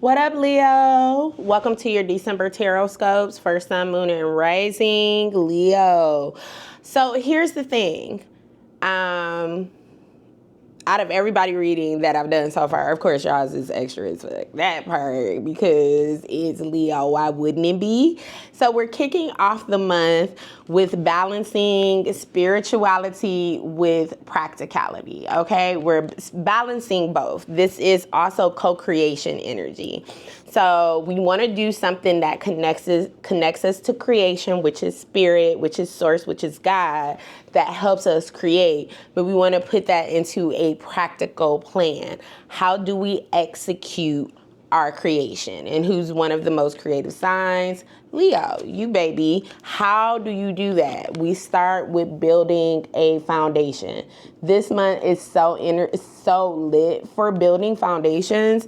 What up, Leo? Welcome to your December Tarotscopes for Sun, Moon, and Rising, Leo. So here's the thing. Out of everybody reading that I've done so far, of course, y'all's is extra as fuck. That part, because it's Leo, why wouldn't it be? So we're kicking off the month with balancing spirituality with practicality, okay? We're balancing both. This is also co-creation energy. So we want to do something that connects us to creation, which is spirit, which is source, which is God, that helps us create. But we want to put that into a practical plan. How do we execute our creation? And who's one of the most creative signs? Leo, you baby. How do you do that? We start with building a foundation. This month is so lit for building foundations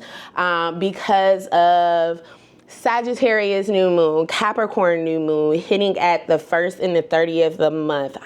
because of Sagittarius new moon, Capricorn new moon hitting at the 1st and the 30th of the month.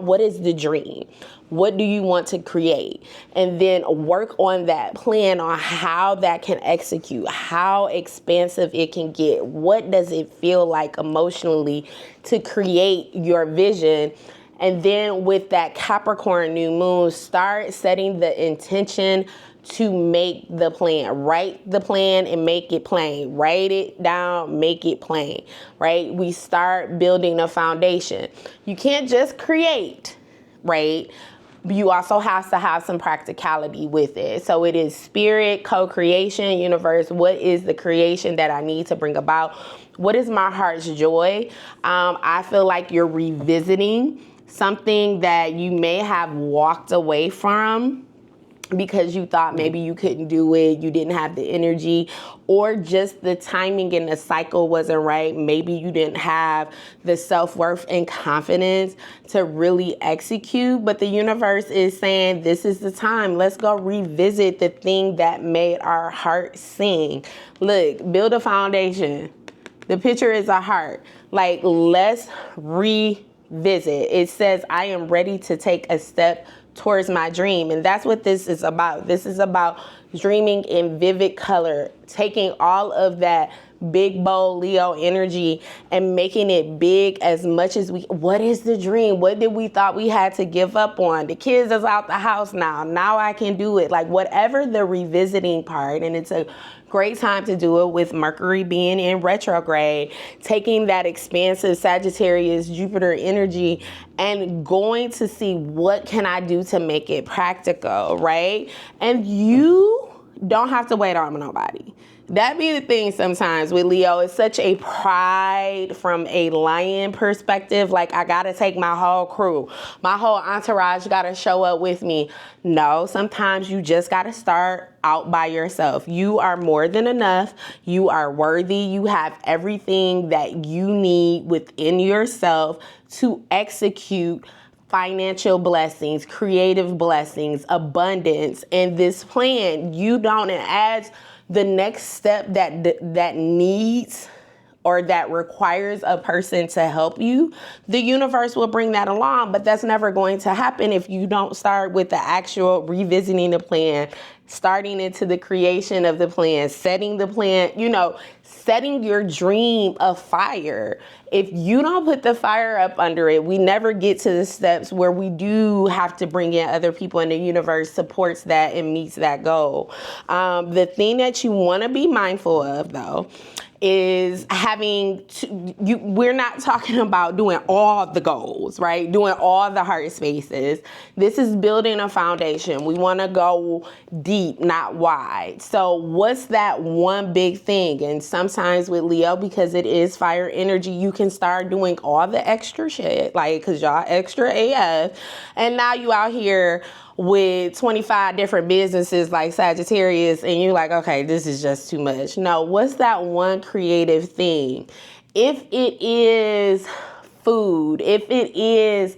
What is the dream? What do you want to create? And then work on that plan on how that can execute, how expansive it can get. What does it feel like emotionally to create your vision? And then with that Capricorn new moon, start setting the intention to make the plan. Write the plan and make it plain. Write it down, make it plain, right? We start building a foundation. You can't just create, right? You also have to have some practicality with it. So it is spirit, co-creation, universe. What is the creation that I need to bring about? What is my heart's joy? I feel like you're revisiting something that you may have walked away from because you thought maybe you couldn't do it, you didn't have the energy, or just the timing and the cycle wasn't right. Maybe you didn't have the self-worth and confidence to really execute, but the universe is saying, this is the time. Let's go revisit the thing that made our heart sing. Look, build a foundation. The picture is a heart. Like, let's revisit. It says, I am ready to take a step towards my dream. And that's what this is about. This is about dreaming in vivid color, taking all of that big, bold Leo energy and making it big as much as what is the dream? What did we thought we had to give up on? The kids is out the house now. Now I can do it. Like, whatever the revisiting part. And it's a great time to do it with Mercury being in retrograde, taking that expansive Sagittarius Jupiter energy and going to see what can I do to make it practical, right? And you don't have to wait on nobody. That be the thing sometimes with Leo. It's such a pride from a lion perspective. Like, I got to take my whole crew. My whole entourage got to show up with me. No, sometimes you just got to start out by yourself. You are more than enough. You are worthy. You have everything that you need within yourself to execute financial blessings, creative blessings, abundance. And this plan, you don't add the next step that needs or that requires a person to help you. The universe will bring that along, but that's never going to happen if you don't start with the actual revisiting the plan, starting into the creation of the plan, setting the plan, setting your dream afire. If you don't put the fire up under it, we never get to the steps where we do have to bring in other people, and the universe supports that and meets that goal. The thing that you want to be mindful of, though, is we're not talking about doing all the goals, right? Doing all the heart spaces. This is building a foundation. We want to go deep, not wide. So what's that one big thing? And sometimes with Leo, because it is fire energy, you can start doing all the extra shit, like, cause y'all extra AF. And now you out here with 25 different businesses like Sagittarius, and you're like, okay, this is just too much. No, what's that one creative thing? If it is food, if it is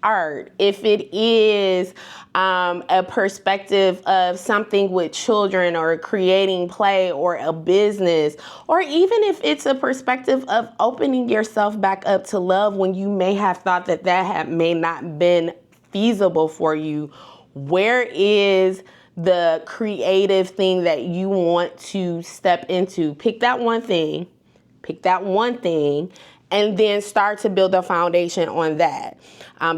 art, if it is a perspective of something with children or creating play or a business, or even if it's a perspective of opening yourself back up to love when you may have thought that may not been feasible for you, where is the creative thing that you want to step into. Pick that one thing, and then start to build a foundation on that.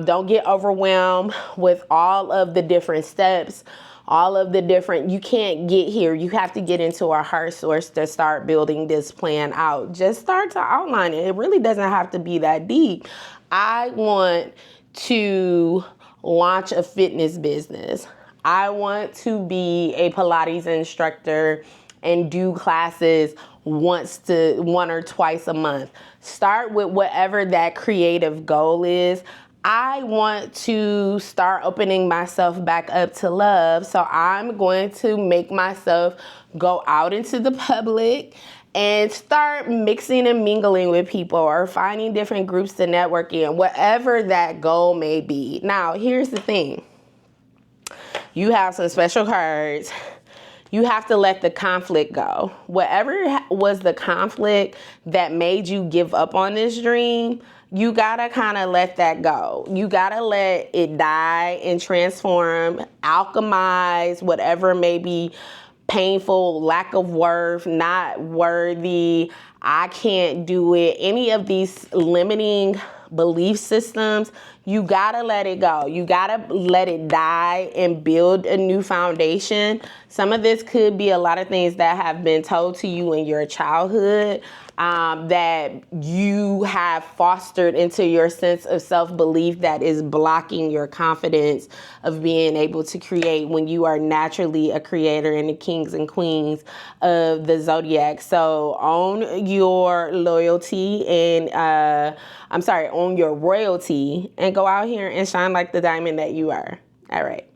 Don't get overwhelmed with all of the different steps, you can't get here. You have to get into a heart source to start building this plan out. Just start to outline it. It really doesn't have to be that deep. I want to launch a fitness business. I want to be a Pilates instructor and do classes one or twice a month. Start with whatever that creative goal is. I want to start opening myself back up to love. So I'm going to make myself go out into the public and start mixing and mingling with people or finding different groups to network in, whatever that goal may be. Now, here's the thing. You have some special cards. You have to let the conflict go. Whatever was the conflict that made you give up on this dream, you gotta kind of let that go. You gotta let it die and transform, alchemize whatever may be painful, lack of worth, not worthy, I can't do it, any of these limiting belief systems. You gotta let it go. You gotta let it die and build a new foundation. Some of this could be a lot of things that have been told to you in your childhood that you have fostered into your sense of self-belief that is blocking your confidence of being able to create when you are naturally a creator and the kings and queens of the zodiac. So own your loyalty and own your royalty and go out here and shine like the diamond that you are. All right.